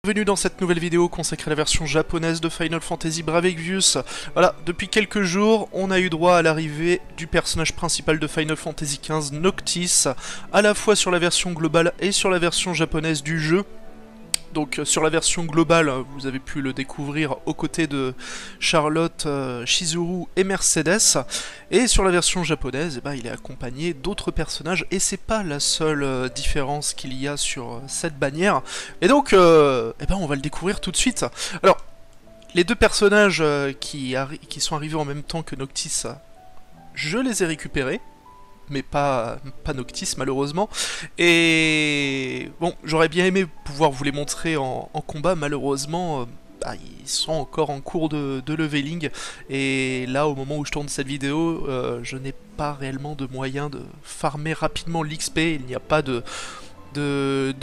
Bienvenue dans cette nouvelle vidéo consacrée à la version japonaise de Final Fantasy Brave Exvius. Voilà, depuis quelques jours, on a eu droit à l'arrivée du personnage principal de Final Fantasy XV, Noctis, à la fois sur la version globale et sur la version japonaise du jeu. Donc sur la version globale, vous avez pu le découvrir aux côtés de Charlotte, Chizuru et Mercedes. Et sur la version japonaise, il est accompagné d'autres personnages. Et c'est pas la seule différence qu'il y a sur cette bannière. Et donc, on va le découvrir tout de suite. Alors, les deux personnages qui sont arrivés en même temps que Noctis, je les ai récupérés. Mais pas Noctis malheureusement. Et bon, j'aurais bien aimé pouvoir vous les montrer en combat, malheureusement ils sont encore en cours de leveling. Et là, au moment où je tourne cette vidéo, je n'ai pas réellement de moyen de farmer rapidement l'XP. Il n'y a pas de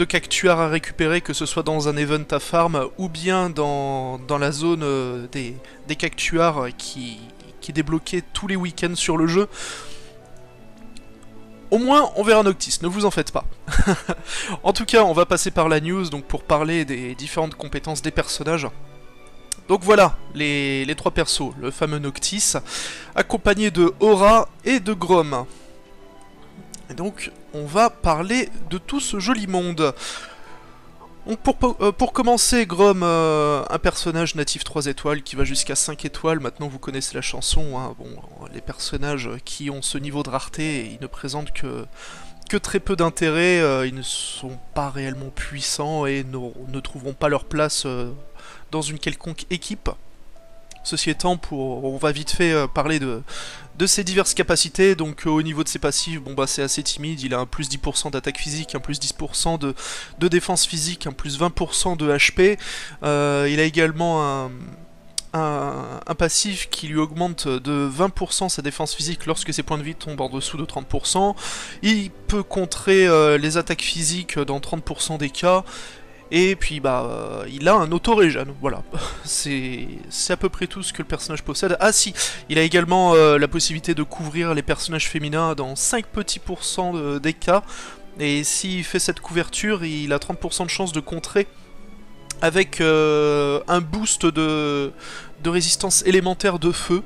cactuars à récupérer, que ce soit dans un event à farm ou bien dans la zone des cactuars qui est débloquée tous les week-ends sur le jeu. Au moins, on verra Noctis, ne vous en faites pas. En tout cas, on va passer par la news donc pour parler des différentes compétences des personnages. Donc voilà, les trois persos, le fameux Noctis, accompagné de Aura et de Grom. Et donc, on va parler de tout ce joli monde. Donc pour commencer, Grom, un personnage natif 3 étoiles qui va jusqu'à 5 étoiles. Maintenant vous connaissez la chanson, hein. Bon, les personnages qui ont ce niveau de rareté, ils ne présentent que très peu d'intérêt, ils ne sont pas réellement puissants et ne trouveront pas leur place dans une quelconque équipe. Ceci étant, on va vite fait parler de ses diverses capacités. Donc au niveau de ses passifs, c'est assez timide, il a un plus 10% d'attaque physique, un plus 10% de défense physique, un plus 20% de HP. Il a également un passif qui lui augmente de 20% sa défense physique lorsque ses points de vie tombent en dessous de 30%. Il peut contrer les attaques physiques dans 30% des cas. Et puis il a un auto-régène, voilà. C'est à peu près tout ce que le personnage possède. Ah si, il a également la possibilité de couvrir les personnages féminins dans 5 petits pourcents des cas. Et s'il fait cette couverture, il a 30% de chance de contrer avec un boost de résistance élémentaire de feu.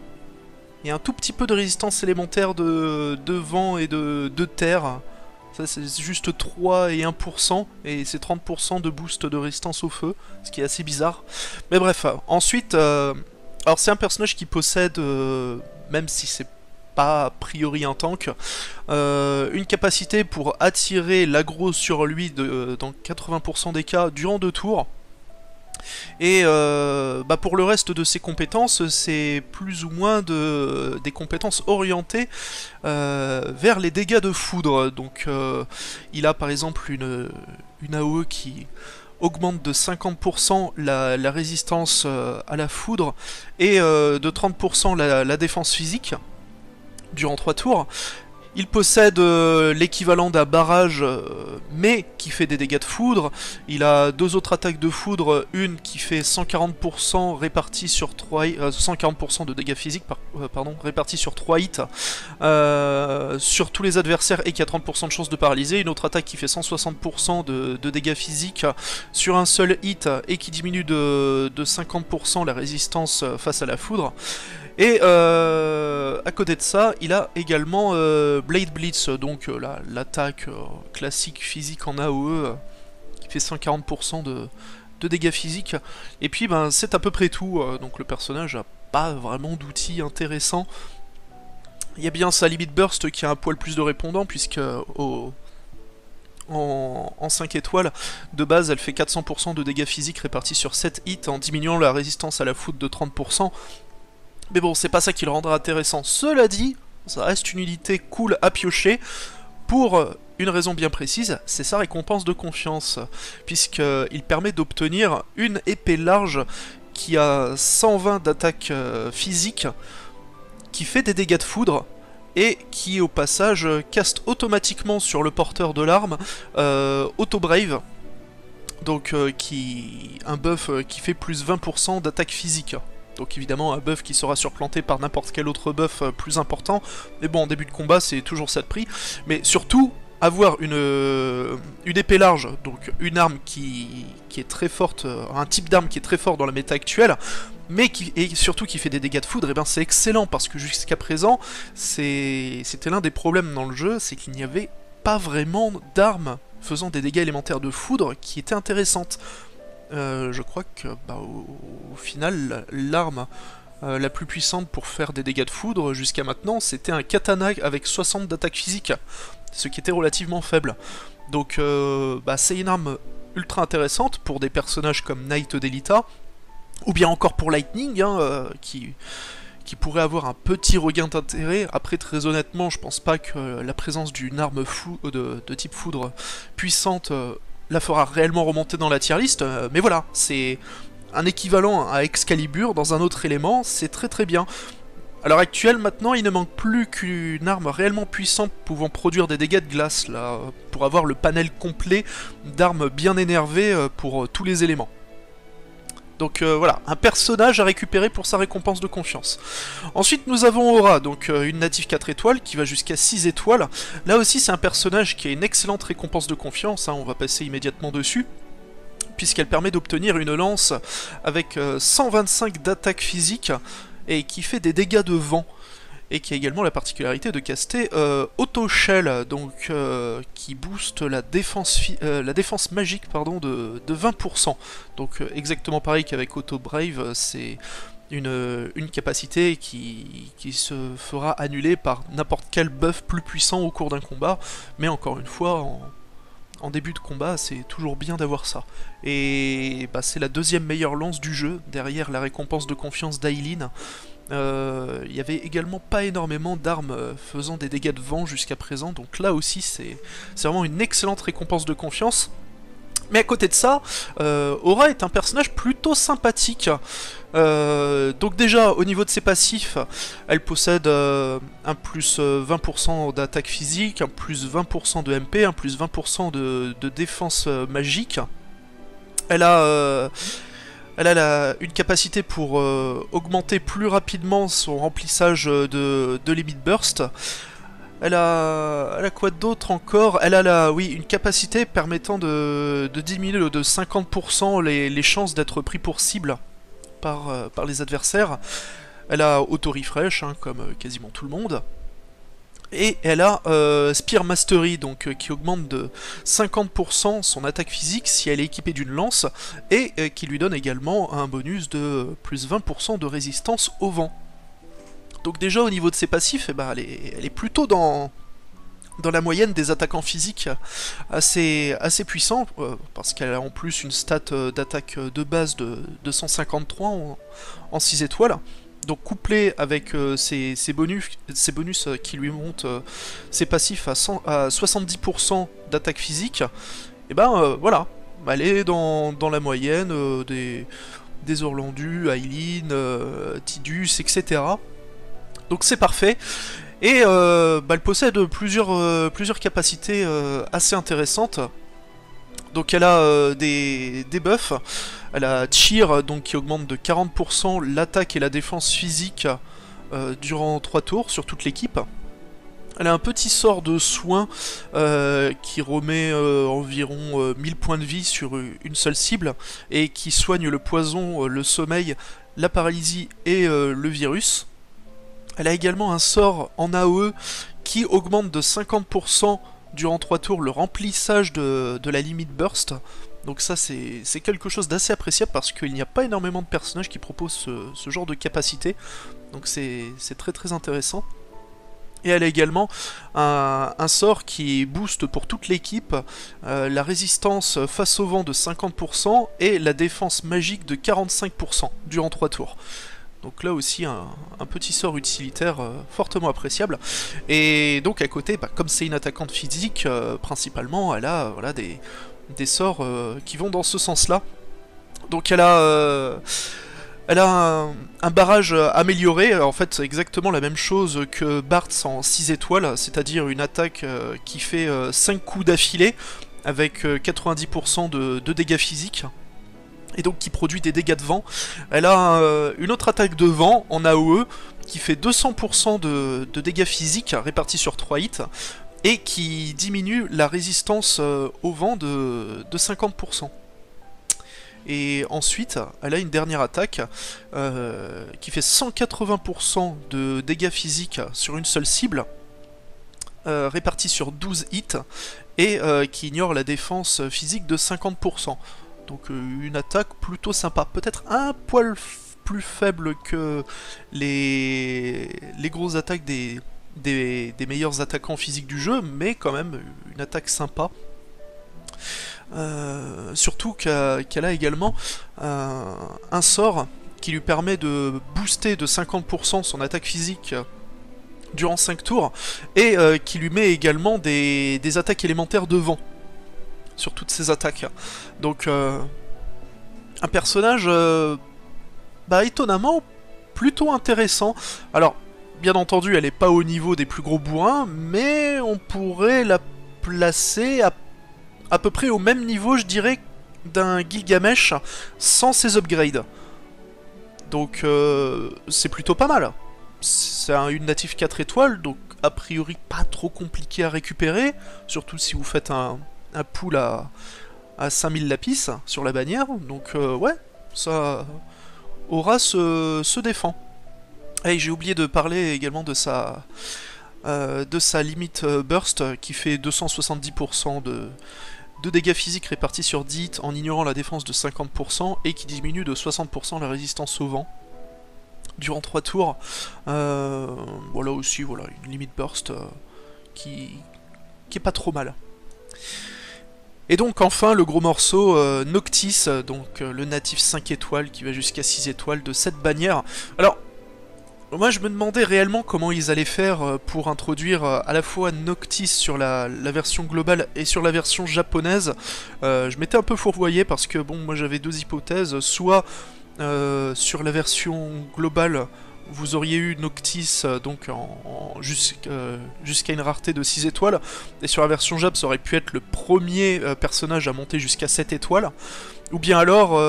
Et un tout petit peu de résistance élémentaire de vent et de terre. Ça c'est juste 3 et 1%, et c'est 30% de boost de résistance au feu, ce qui est assez bizarre. Mais bref, ensuite, alors c'est un personnage qui possède, même si c'est pas a priori un tank, une capacité pour attirer l'aggro sur lui dans 80% des cas durant 2 tours. Et pour le reste de ses compétences, c'est plus ou moins des compétences orientées vers les dégâts de foudre. Donc il a par exemple une AOE qui augmente de 50% la résistance à la foudre et de 30% la défense physique durant 3 tours. Il possède l'équivalent d'un barrage, mais qui fait des dégâts de foudre. Il a 2 autres attaques de foudre, une qui fait 140% répartie sur 3 140% de dégâts physiques, répartie sur 3 hits sur tous les adversaires et qui a 30% de chance de paralyser. Une autre attaque qui fait 160% de dégâts physiques sur un seul hit et qui diminue de 50% la résistance face à la foudre. Et à côté de ça, il a également Blade Blitz, donc l'attaque classique physique en AOE qui fait 140% de dégâts physiques. Et puis c'est à peu près tout, donc le personnage n'a pas vraiment d'outils intéressants. Il y a bien sa Limit Burst qui a un poil plus de répondant, puisque en 5 étoiles, de base elle fait 400% de dégâts physiques répartis sur 7 hits en diminuant la résistance à la foudre de 30%. Mais bon, c'est pas ça qui le rendra intéressant. Cela dit, ça reste une unité cool à piocher pour une raison bien précise, c'est sa récompense de confiance, puisqu'il permet d'obtenir une épée large qui a 120 d'attaque physique, qui fait des dégâts de foudre, et qui au passage caste automatiquement sur le porteur de l'arme Auto-Brave, donc un buff qui fait plus 20% d'attaque physique. Donc évidemment un buff qui sera surplanté par n'importe quel autre buff plus important. Mais bon, en début de combat c'est toujours ça de prix. Mais surtout, avoir une épée large, donc une arme qui est très forte, un type d'arme qui est très fort dans la méta actuelle, mais et surtout qui fait des dégâts de foudre, et ben c'est excellent, parce que jusqu'à présent, c'était l'un des problèmes dans le jeu, c'est qu'il n'y avait pas vraiment d'armes faisant des dégâts élémentaires de foudre qui étaient intéressantes. Je crois que au final, l'arme la plus puissante pour faire des dégâts de foudre jusqu'à maintenant, c'était un katana avec 60 d'attaque physique, ce qui était relativement faible. Donc c'est une arme ultra intéressante pour des personnages comme Knight d'Elita, ou bien encore pour Lightning, qui pourrait avoir un petit regain d'intérêt. Après, très honnêtement, je pense pas que la présence d'une arme de type foudre puissante la fera réellement remonter dans la tier list, mais voilà, c'est un équivalent à Excalibur dans un autre élément, c'est très très bien. À l'heure actuelle, maintenant, il ne manque plus qu'une arme réellement puissante pouvant produire des dégâts de glace, là, pour avoir le panel complet d'armes bien énervées pour tous les éléments. Donc voilà, un personnage à récupérer pour sa récompense de confiance. Ensuite nous avons Aura, donc une native 4 étoiles qui va jusqu'à 6 étoiles. Là aussi c'est un personnage qui a une excellente récompense de confiance, on va passer immédiatement dessus, puisqu'elle permet d'obtenir une lance avec 125 d'attaque physique et qui fait des dégâts de vent. Et qui a également la particularité de caster Auto Shell, donc qui booste la défense magique de 20%. Donc exactement pareil qu'avec Auto Brave, c'est une capacité qui se fera annuler par n'importe quel buff plus puissant au cours d'un combat, mais encore une fois, en début de combat, c'est toujours bien d'avoir ça. Et c'est la deuxième meilleure lance du jeu, derrière la récompense de confiance d'Aileen. Il y avait également pas énormément d'armes faisant des dégâts de vent jusqu'à présent, donc là aussi c'est vraiment une excellente récompense de confiance. Mais à côté de ça, Aura est un personnage plutôt sympathique. Donc déjà, au niveau de ses passifs, elle possède un plus 20% d'attaque physique, un plus 20% de MP, un plus 20% de défense magique. Elle a une capacité pour augmenter plus rapidement son remplissage de limit burst. Elle a quoi d'autre encore? Elle a une capacité permettant de diminuer de 50% les chances d'être pris pour cible par les adversaires. Elle a auto-refresh, comme quasiment tout le monde. Et elle a Spear Mastery, donc qui augmente de 50% son attaque physique si elle est équipée d'une lance, et qui lui donne également un bonus de plus 20% de résistance au vent. Donc déjà au niveau de ses passifs, elle est plutôt dans la moyenne des attaquants physiques assez puissants, parce qu'elle a en plus une stat d'attaque de base de 253 en 6 étoiles. Donc couplé avec ses bonus qui lui montent ses passifs à 70% d'attaque physique, et voilà, elle est dans la moyenne des Orlandu, Aileen, Tidus, etc. Donc c'est parfait. Et elle possède plusieurs capacités assez intéressantes. Donc elle a des buffs. Elle a Cheer, donc qui augmente de 40% l'attaque et la défense physique durant 3 tours sur toute l'équipe. Elle a un petit sort de soin qui remet environ 1000 points de vie sur une seule cible et qui soigne le poison, le sommeil, la paralysie et le virus. Elle a également un sort en AOE qui augmente de 50% durant 3 tours le remplissage de la limite burst. Donc ça c'est quelque chose d'assez appréciable parce qu'il n'y a pas énormément de personnages qui proposent ce genre de capacité. Donc c'est très très intéressant. Et elle a également un sort qui booste pour toute l'équipe la résistance face au vent de 50% et la défense magique de 45% durant 3 tours. Donc là aussi un petit sort utilitaire fortement appréciable. Et donc à côté, comme c'est une attaquante physique, principalement, elle a des sorts qui vont dans ce sens-là. Donc elle a un barrage amélioré, en fait c'est exactement la même chose que Bartz en 6 étoiles, c'est-à-dire une attaque qui fait 5 coups d'affilée avec 90% de dégâts physiques. Et donc qui produit des dégâts de vent. Elle a une autre attaque de vent en AOE qui fait 200% de dégâts physiques répartis sur 3 hits. et qui diminue la résistance au vent de 50%. Et ensuite, elle a une dernière attaque qui fait 180% de dégâts physiques sur une seule cible, répartie sur 12 hits, et qui ignore la défense physique de 50%. Donc une attaque plutôt sympa. Peut-être un poil plus faible que les grosses attaques des meilleurs attaquants physiques du jeu, mais quand même une attaque sympa. Surtout qu'elle a également un sort qui lui permet de booster de 50% son attaque physique durant 5 tours, et qui lui met également des attaques élémentaires de vent sur toutes ses attaques. Donc un personnage étonnamment plutôt intéressant. Alors bien entendu elle n'est pas au niveau des plus gros bourrins, mais on pourrait la placer à peu près au même niveau, je dirais, d'un Gilgamesh sans ses upgrades. Donc c'est plutôt pas mal. C'est une native 4 étoiles, donc a priori pas trop compliqué à récupérer, surtout si vous faites un pool à 5000 lapis sur la bannière. Donc ouais, ça Aura se défend. Et j'ai oublié de parler également de sa limite burst qui fait 270% de dégâts physiques répartis sur 10 hits en ignorant la défense de 50% et qui diminue de 60% la résistance au vent durant 3 tours. Voilà aussi, voilà, une limite burst qui est pas trop mal. Et donc enfin le gros morceau, Noctis, donc le natif 5 étoiles qui va jusqu'à 6 étoiles de cette bannière. Alors, moi je me demandais réellement comment ils allaient faire pour introduire à la fois Noctis sur la version globale et sur la version japonaise. Je m'étais un peu fourvoyé parce que bon, moi j'avais deux hypothèses, soit sur la version globale vous auriez eu Noctis donc jusqu'à une rareté de 6 étoiles, et sur la version Jap ça aurait pu être le premier personnage à monter jusqu'à 7 étoiles, ou bien alors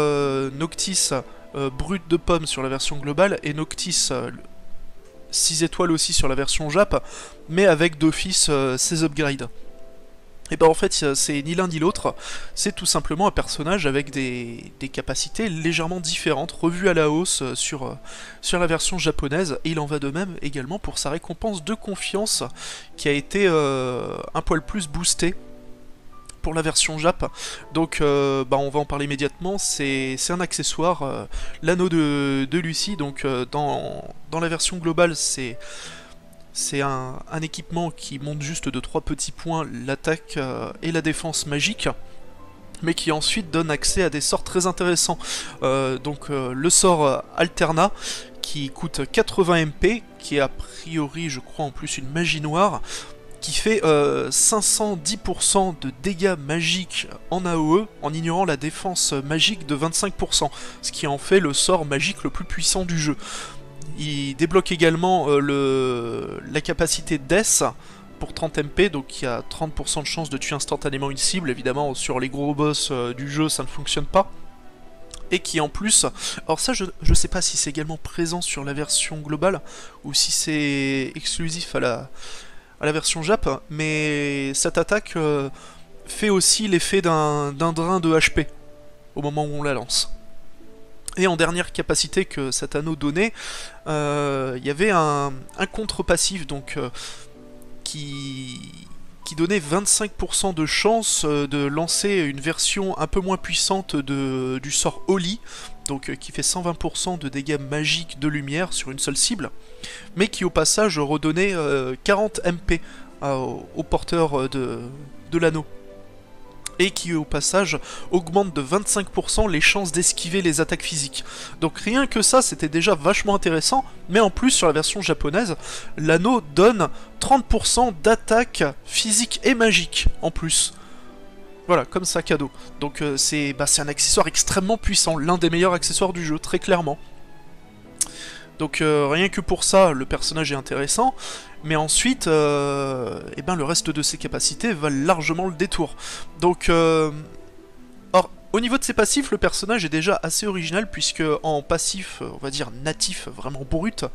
Noctis brut de pomme sur la version globale et Noctis 6 étoiles aussi sur la version Jap, mais avec d'office ses upgrades. Et ben en fait c'est ni l'un ni l'autre, c'est tout simplement un personnage avec des capacités légèrement différentes, revues à la hausse sur la version japonaise, et il en va de même également pour sa récompense de confiance qui a été un poil plus boostée pour la version Jap. Donc on va en parler immédiatement, c'est un accessoire, l'anneau de Lucie, donc dans la version globale c'est un équipement qui monte juste de 3 petits points l'attaque et la défense magique, mais qui ensuite donne accès à des sorts très intéressants. Le sort Alterna, qui coûte 80 MP, qui est a priori, je crois, en plus une magie noire, qui fait 510% de dégâts magiques en AOE, en ignorant la défense magique de 25%, ce qui en fait le sort magique le plus puissant du jeu. Il débloque également la capacité Death pour 30 MP, donc il y a 30% de chance de tuer instantanément une cible. Évidemment sur les gros boss du jeu ça ne fonctionne pas. Et qui en plus, alors ça je sais pas si c'est également présent sur la version globale ou si c'est exclusif à la version Jap, mais cette attaque fait aussi l'effet d'un drain de HP au moment où on la lance. Et en dernière capacité que cet anneau donnait, il y avait un contre-passif donc qui donnait 25% de chance de lancer une version un peu moins puissante du sort Oli, donc qui fait 120% de dégâts magiques de lumière sur une seule cible, mais qui au passage redonnait 40 MP au porteur de l'anneau. Et qui au passage augmente de 25% les chances d'esquiver les attaques physiques. Donc rien que ça c'était déjà vachement intéressant, mais en plus sur la version japonaise, l'anneau donne 30% d'attaques physiques et magiques en plus. Voilà, comme ça cadeau. Donc c'est un accessoire extrêmement puissant, l'un des meilleurs accessoires du jeu, très clairement. Donc rien que pour ça, le personnage est intéressant, mais ensuite, le reste de ses capacités valent largement le détour. Donc, or, Au niveau de ses passifs, le personnage est déjà assez original puisque en passif, on va dire natif, vraiment brut,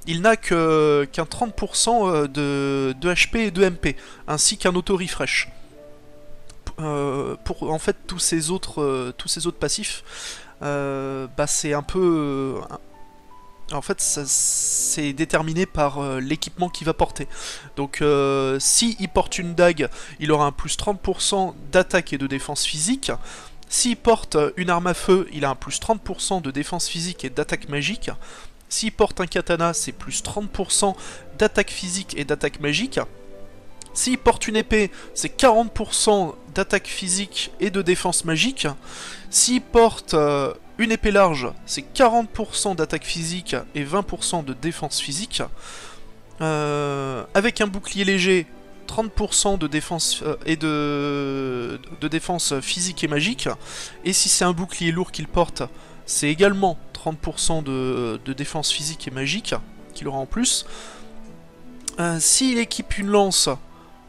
il n'a qu'un 30% de HP et de MP, ainsi qu'un auto-refresh. Pour en fait tous ces autres passifs, bah, c'est un peu... en fait, c'est déterminé par l'équipement qu'il va porter. Donc, si il porte une dague, il aura un plus 30% d'attaque et de défense physique. S'il porte une arme à feu, il a un plus 30% de défense physique et d'attaque magique. S'il porte un katana, c'est plus 30% d'attaque physique et d'attaque magique. S'il porte une épée, c'est 40% d'attaque physique et de défense magique. S'il porte une épée large, c'est 40% d'attaque physique et 20% de défense physique. Avec un bouclier léger, 30% de défense et de défense physique et magique. Et si c'est un bouclier lourd qu'il porte, c'est également 30% de défense physique et magique qu'il aura en plus. S'il équipe une lance,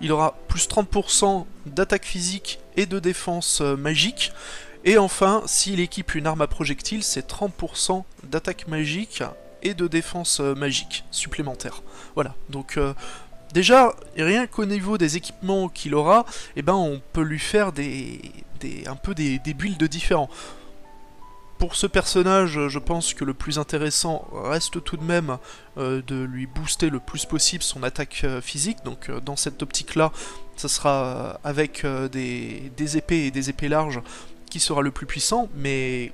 il aura plus 30% d'attaque physique et de défense magique. Et enfin, s'il équipe une arme à projectile, c'est 30% d'attaque magique et de défense magique supplémentaire. Voilà, donc déjà, rien qu'au niveau des équipements qu'il aura, eh ben, on peut lui faire un peu des builds différents. Pour ce personnage, je pense que le plus intéressant reste tout de même de lui booster le plus possible son attaque physique. Donc dans cette optique-là, ça sera avec des épées et des épées larges qui sera le plus puissant, mais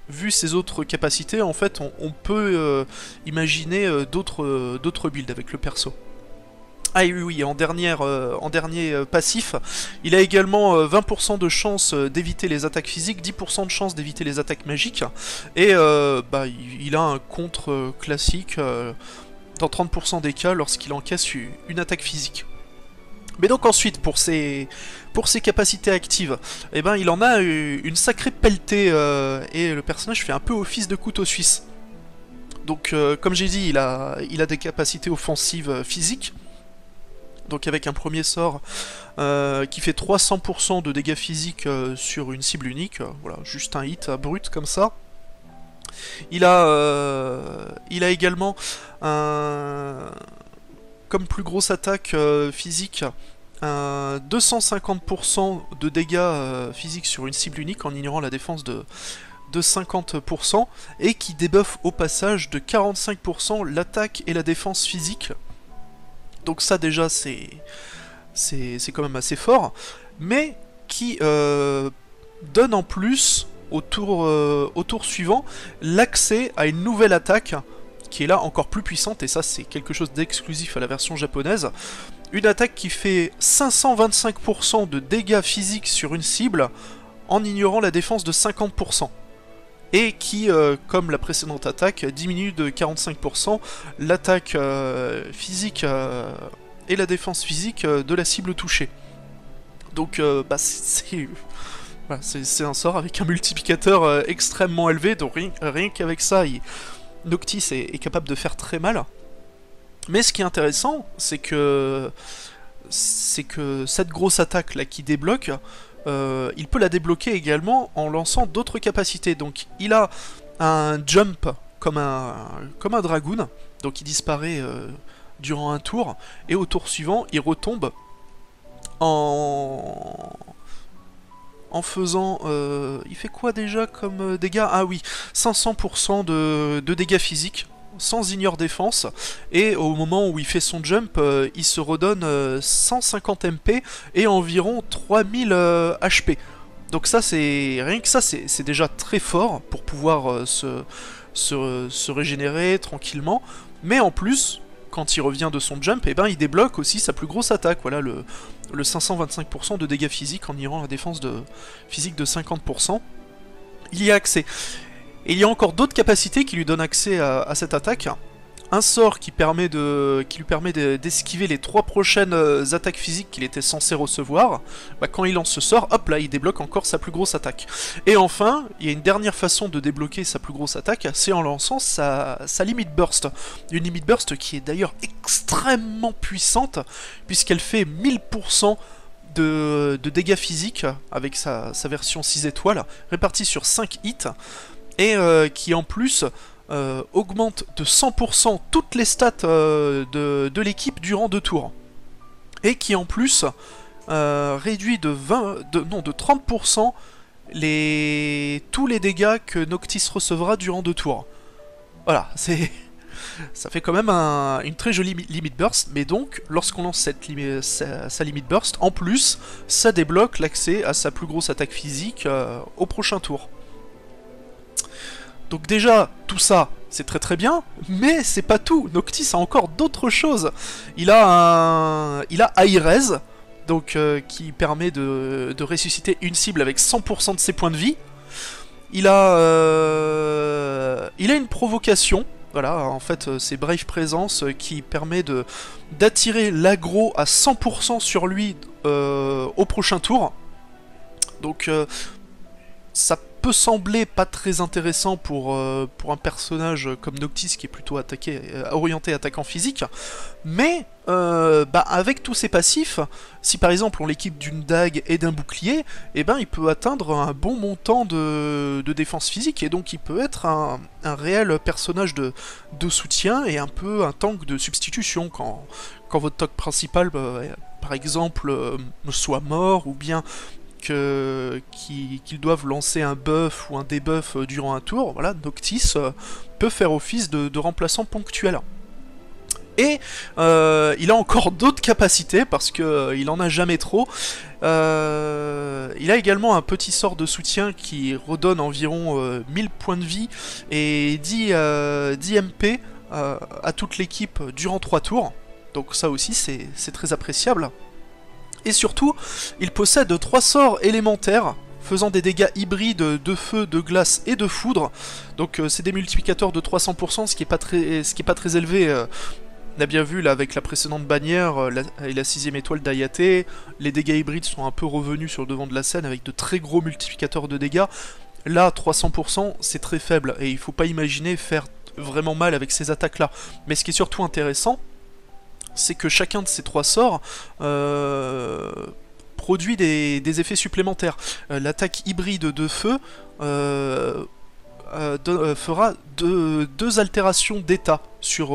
vu ses autres capacités, en fait, on peut imaginer d'autres builds avec le perso. Ah oui, en dernier passif, il a également 20% de chance d'éviter les attaques physiques, 10% de chance d'éviter les attaques magiques, et bah, il a un contre classique dans 30% des cas lorsqu'il encaisse une attaque physique. Mais donc ensuite, pour ses capacités actives, eh ben, il en a une sacrée pelletée, et le personnage fait un peu office de couteau suisse. Donc comme j'ai dit, il a des capacités offensives physiques. Donc avec un premier sort qui fait 300% de dégâts physiques sur une cible unique, voilà, juste un hit brut comme ça. Il a également comme plus grosse attaque physique 250% de dégâts physiques sur une cible unique en ignorant la défense de 50% et qui débuffe au passage de 45% l'attaque et la défense physique. Donc ça déjà c'est quand même assez fort, mais qui donne en plus au tour suivant l'accès à une nouvelle attaque qui est là encore plus puissante, et ça c'est quelque chose d'exclusif à la version japonaise. Une attaque qui fait 525% de dégâts physiques sur une cible en ignorant la défense de 50%. Et qui, comme la précédente attaque, diminue de 45% l'attaque physique et la défense physique de la cible touchée. Donc bah, c'est un sort avec un multiplicateur extrêmement élevé, donc rien qu'avec ça, Noctis est capable de faire très mal. Mais ce qui est intéressant, c'est que cette grosse attaque là qui débloque, il peut la débloquer également en lançant d'autres capacités. Donc il a un jump comme un dragoon, donc il disparaît durant un tour, et au tour suivant il retombe en faisant... il fait quoi déjà comme dégâts? Ah oui, 500% de dégâts physiques, sans ignore défense, et au moment où il fait son jump, il se redonne 150 MP et environ 3000 HP. Donc ça, rien que ça, c'est déjà très fort pour pouvoir se régénérer tranquillement, mais en plus, quand il revient de son jump, eh ben, il débloque aussi sa plus grosse attaque, voilà, le 525% de dégâts physiques en ignorant la défense physique de 50%. Il y a accès. Et il y a encore d'autres capacités qui lui donnent accès à cette attaque. Un sort qui lui permet d'esquiver les 3 prochaines attaques physiques qu'il était censé recevoir. Bah, quand il lance ce sort, hop là, il débloque encore sa plus grosse attaque. Et enfin, il y a une dernière façon de débloquer sa plus grosse attaque, c'est en lançant sa limit burst. Une limit burst qui est d'ailleurs extrêmement puissante, puisqu'elle fait 1000% de dégâts physiques avec sa version 6 étoiles, répartie sur 5 hits, et qui en plus augmente de 100% toutes les stats de l'équipe durant 2 tours. Et qui en plus réduit de 30% tous les dégâts que Noctis recevra durant 2 tours. Voilà, ça fait quand même une très jolie limit burst, mais donc, lorsqu'on lance sa limit burst, en plus, ça débloque l'accès à sa plus grosse attaque physique au prochain tour. Donc déjà, tout ça, c'est très très bien, mais c'est pas tout. Noctis a encore d'autres choses. Il a High Res, donc qui permet de ressusciter une cible avec 100% de ses points de vie. Il a une provocation. Voilà, en fait, c'est Brave Présence qui permet d'attirer l'aggro à 100% sur lui au prochain tour. Donc, ça peut sembler pas très intéressant pour un personnage comme Noctis qui est plutôt orienté attaquant physique, mais avec tous ses passifs, si par exemple on l'équipe d'une dague et d'un bouclier, eh ben il peut atteindre un bon montant de défense physique, et donc il peut être un réel personnage de soutien et un peu un tank de substitution quand votre tank principal par exemple soit mort, ou bien qu'ils doivent lancer un buff ou un debuff durant un tour. Voilà, Noctis peut faire office de remplaçant ponctuel. Et il a encore d'autres capacités, parce qu'il en a jamais trop. Il a également un petit sort de soutien qui redonne environ 1000 points de vie et 10 MP à toute l'équipe durant 3 tours. Donc ça aussi c'est très appréciable. Et surtout, il possède 3 sorts élémentaires faisant des dégâts hybrides de feu, de glace et de foudre. Donc c'est des multiplicateurs de 300%, ce qui est pas très élevé. On a bien vu là avec la précédente bannière et la 6ème étoile d'Ayate, les dégâts hybrides sont un peu revenus sur le devant de la scène avec de très gros multiplicateurs de dégâts. Là, 300%, c'est très faible et il faut pas imaginer faire vraiment mal avec ces attaques-là. Mais ce qui est surtout intéressant, c'est que chacun de ces 3 sorts produit des effets supplémentaires. L'attaque hybride de feu fera 2 altérations d'état sur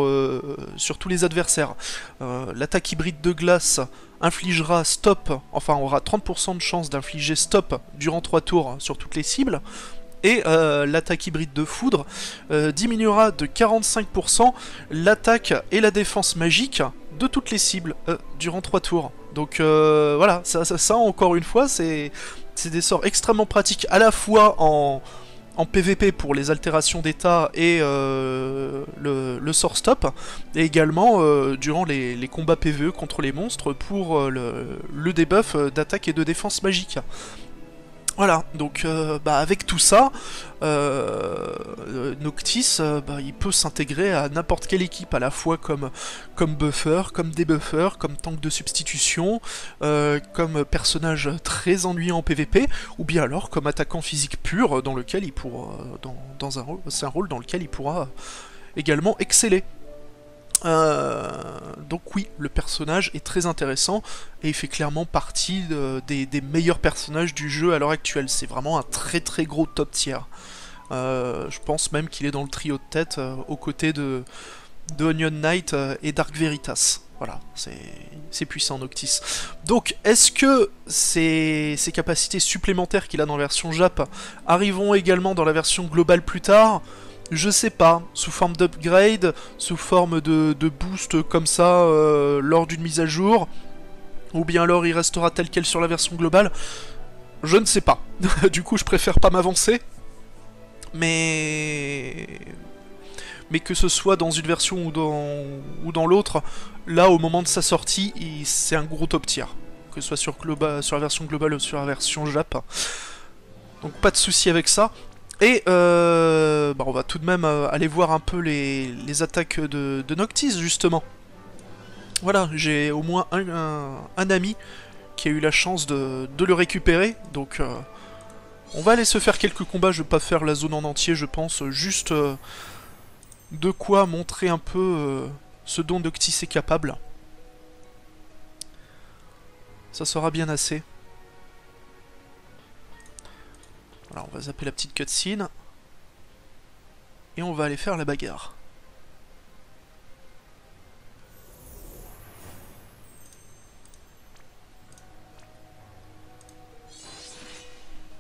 tous les adversaires. L'attaque hybride de glace infligera stop, enfin aura 30% de chance d'infliger stop durant 3 tours sur toutes les cibles. Et l'attaque hybride de foudre diminuera de 45% l'attaque et la défense magique de toutes les cibles durant 3 tours. Donc voilà, ça encore une fois, c'est des sorts extrêmement pratiques à la fois en PVP pour les altérations d'état et le sort stop, et également durant les combats PVE contre les monstres pour le debuff d'attaque et de défense magique. Voilà, donc avec tout ça, Noctis, il peut s'intégrer à n'importe quelle équipe, à la fois comme buffer, comme debuffer, comme tank de substitution, comme personnage très ennuyant en PvP, ou bien alors comme attaquant physique pur, dans lequel il pourra, c'est un rôle dans lequel il pourra également exceller. Donc oui, le personnage est très intéressant et il fait clairement partie des meilleurs personnages du jeu à l'heure actuelle. C'est vraiment un très très gros top tier. Je pense même qu'il est dans le trio de tête aux côtés de Onion Knight et Dark Veritas. Voilà, c'est puissant Noctis. Donc, est-ce que ces capacités supplémentaires qu'il a dans la version Jap arriveront également dans la version globale plus tard ? Je sais pas, sous forme d'upgrade, sous forme de boost comme ça lors d'une mise à jour, ou bien alors il restera tel quel sur la version globale, je ne sais pas. Du coup je préfère pas m'avancer, mais que ce soit dans une version ou dans l'autre, là au moment de sa sortie, c'est un gros top tier, que ce soit sur la version globale ou sur la version Jap. Donc pas de souci avec ça. Et on va tout de même aller voir un peu les attaques de Noctis, justement. Voilà, j'ai au moins un ami qui a eu la chance de le récupérer, donc on va aller se faire quelques combats. Je vais pas faire la zone en entier, je pense, juste de quoi montrer un peu ce dont Noctis est capable. Ça sera bien assez. Voilà, on va zapper la petite cutscene. Et on va aller faire la bagarre.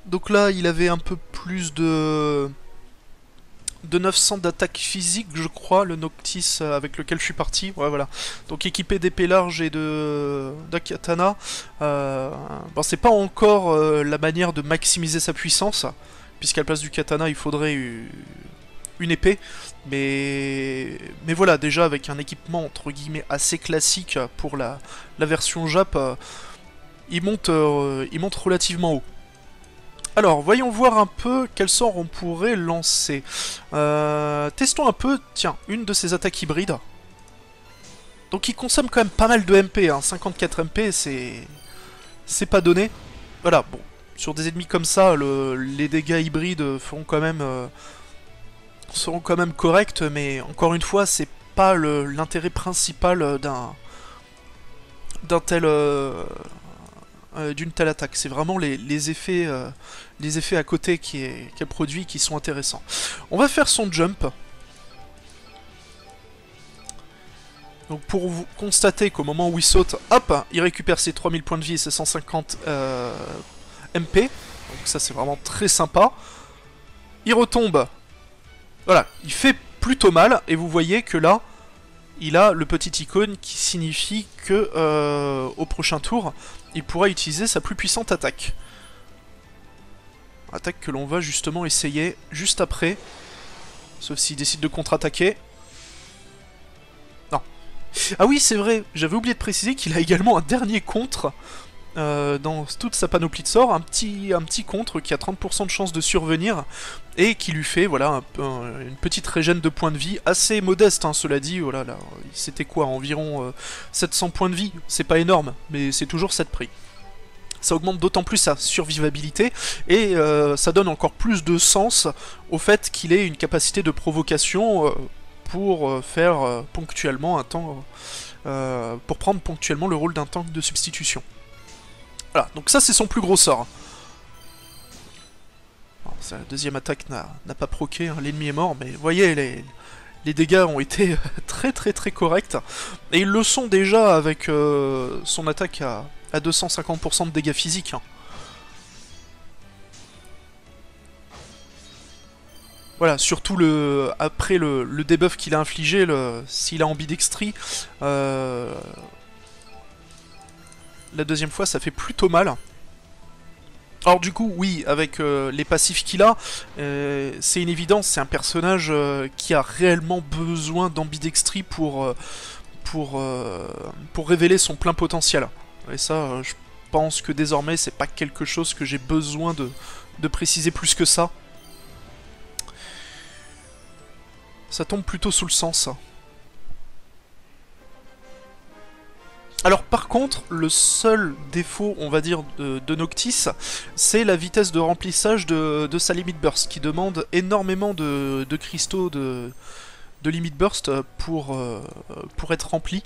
Donc là, il avait un peu plus de 900 d'attaque physique, je crois, le Noctis avec lequel je suis parti. Ouais, voilà. Donc équipé d'épée large et d'un katana. Bon, c'est pas encore la manière de maximiser sa puissance, puisqu'à la place du katana, il faudrait une épée. Mais voilà, déjà avec un équipement entre guillemets assez classique pour la version Jap, il monte relativement haut. Alors, voyons voir un peu quel sort on pourrait lancer. Testons un peu, tiens, une de ces attaques hybrides. Donc il consomme quand même pas mal de MP, hein. 54 MP, c'est pas donné. Voilà, bon, sur des ennemis comme ça, les dégâts hybrides seront quand même corrects, mais encore une fois, c'est pas l'intérêt principal d'une telle attaque. C'est vraiment les effets à côté qu'elle produit qui sont intéressants. On va faire son jump. Donc pour vous constater qu'au moment où il saute, hop, il récupère ses 3000 points de vie et ses 150 MP. Donc ça c'est vraiment très sympa. Il retombe. Voilà, il fait plutôt mal et vous voyez que là, il a le petit icône qui signifie que au prochain tour, il pourra utiliser sa plus puissante attaque. Attaque que l'on va justement essayer juste après. Sauf s'il décide de contre-attaquer. Non. Ah oui, c'est vrai, j'avais oublié de préciser qu'il a également un dernier contre dans toute sa panoplie de sorts, un petit contre qui a 30% de chance de survenir et qui lui fait voilà une petite régène de points de vie assez modeste, hein, cela dit. Voilà, là, c'était quoi, environ 700 points de vie, c'est pas énorme, mais c'est toujours cette prix. Ça augmente d'autant plus sa survivabilité et ça donne encore plus de sens au fait qu'il ait une capacité de provocation pour faire ponctuellement un tank, pour prendre ponctuellement le rôle d'un tank de substitution. Voilà, donc ça c'est son plus gros sort. Alors, la deuxième attaque n'a pas proqué, hein, l'ennemi est mort, mais vous voyez, les dégâts ont été très corrects. Et ils le sont déjà avec son attaque à 250% de dégâts physiques. Hein. Voilà, surtout après le debuff qu'il a infligé, s'il a ambidextrie, la deuxième fois ça fait plutôt mal. Alors du coup, oui, avec les passifs qu'il a, c'est une évidence, c'est un personnage qui a réellement besoin d'ambidextrie pour révéler son plein potentiel. Et ça, je pense que désormais, c'est pas quelque chose que j'ai besoin de préciser plus que ça. Ça tombe plutôt sous le sens. Alors par contre, le seul défaut, on va dire, de Noctis, c'est la vitesse de remplissage de sa Limit Burst, qui demande énormément de cristaux de Limit Burst pour être rempli.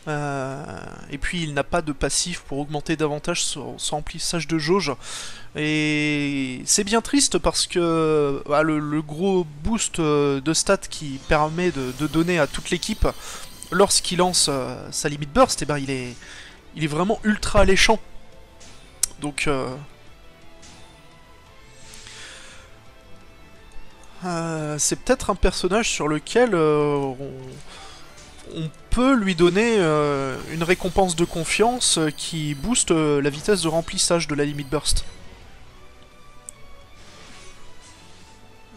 Et puis il n'a pas de passif pour augmenter davantage son remplissage de jauge. Et c'est bien triste parce que bah, le gros boost de stats qui permet de donner à toute l'équipe lorsqu'il lance sa Limit Burst, eh ben, il est vraiment ultra alléchant. Donc c'est peut-être un personnage sur lequel on peut lui donner une récompense de confiance qui booste la vitesse de remplissage de la Limit Burst.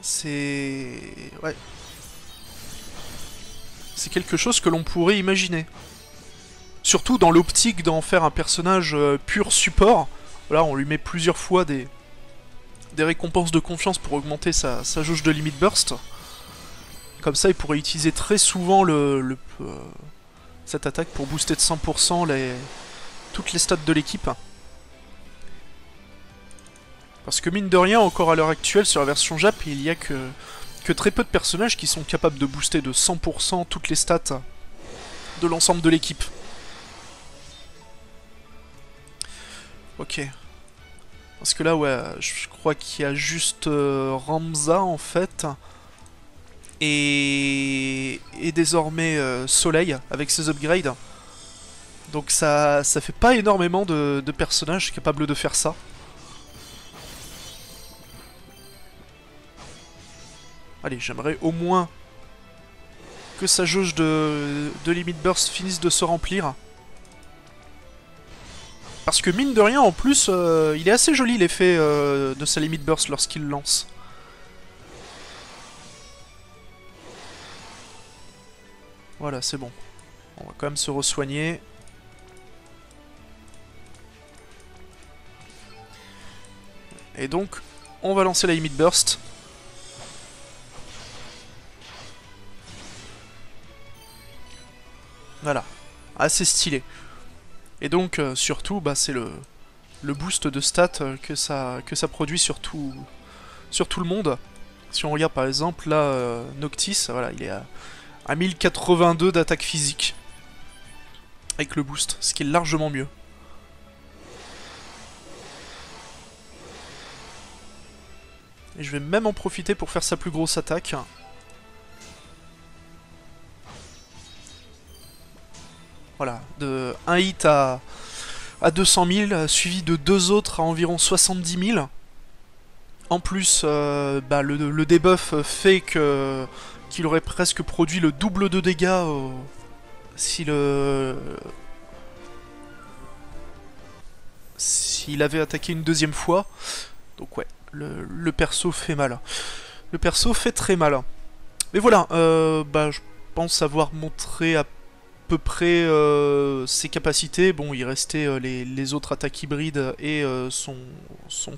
C'est... ouais. C'est quelque chose que l'on pourrait imaginer. Surtout dans l'optique d'en faire un personnage pur support. Là, on lui met plusieurs fois des récompenses de confiance pour augmenter sa jauge de Limit Burst. Comme ça, il pourrait utiliser très souvent cette attaque pour booster de 100% toutes les stats de l'équipe. Parce que mine de rien, encore à l'heure actuelle, sur la version Jap, il y a que très peu de personnages qui sont capables de booster de 100% toutes les stats de l'ensemble de l'équipe. Ok. Parce que là, ouais, je crois qu'il y a juste Ramza en fait. Et désormais Soleil avec ses upgrades. Donc ça fait pas énormément de personnages capables de faire ça. Allez, j'aimerais au moins que sa jauge de limit burst finisse de se remplir. Parce que mine de rien, en plus, il est assez joli l'effet de sa limit burst lorsqu'il lance. Voilà, c'est bon. On va quand même se re-soigner. Et donc, on va lancer la limit burst. Voilà, assez stylé. Et donc, surtout, bah, c'est le boost de stats que ça produit sur tout le monde. Si on regarde par exemple, là, Noctis, voilà, il est à 1082 d'attaque physique. Avec le boost, ce qui est largement mieux. Et je vais même en profiter pour faire sa plus grosse attaque. Voilà, de 1 hit à 200 000, suivi de 2 autres à environ 70 000. En plus, bah, le debuff fait que qu'il aurait presque produit le double de dégâts si s'il avait attaqué une deuxième fois. Donc ouais, le perso fait mal. Le perso fait très mal. Mais voilà, bah, je pense avoir montré à peu près ses capacités. Bon, il restait les autres attaques hybrides et son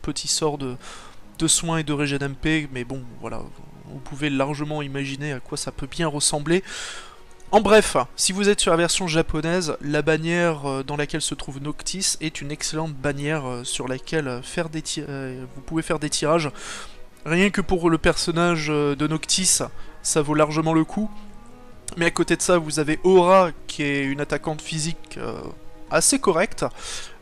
petit sort de soins et de régène MP, mais bon, voilà, vous pouvez largement imaginer à quoi ça peut bien ressembler. En bref, si vous êtes sur la version japonaise, la bannière dans laquelle se trouve Noctis est une excellente bannière sur laquelle vous pouvez faire des tirages. Rien que pour le personnage de Noctis, ça vaut largement le coup. Mais à côté de ça, vous avez Aura, qui est une attaquante physique assez correcte.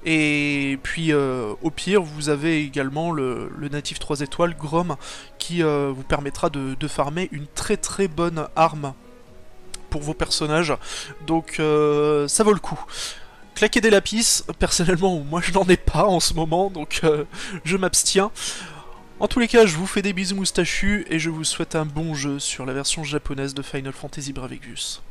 Et puis, au pire, vous avez également le natif 3 étoiles, Grom, qui vous permettra de farmer une très très bonne arme pour vos personnages. Donc, ça vaut le coup. Claquer des lapis, personnellement, moi je n'en ai pas en ce moment, donc je m'abstiens. En tous les cas, je vous fais des bisous moustachus et je vous souhaite un bon jeu sur la version japonaise de Final Fantasy Bravecgus.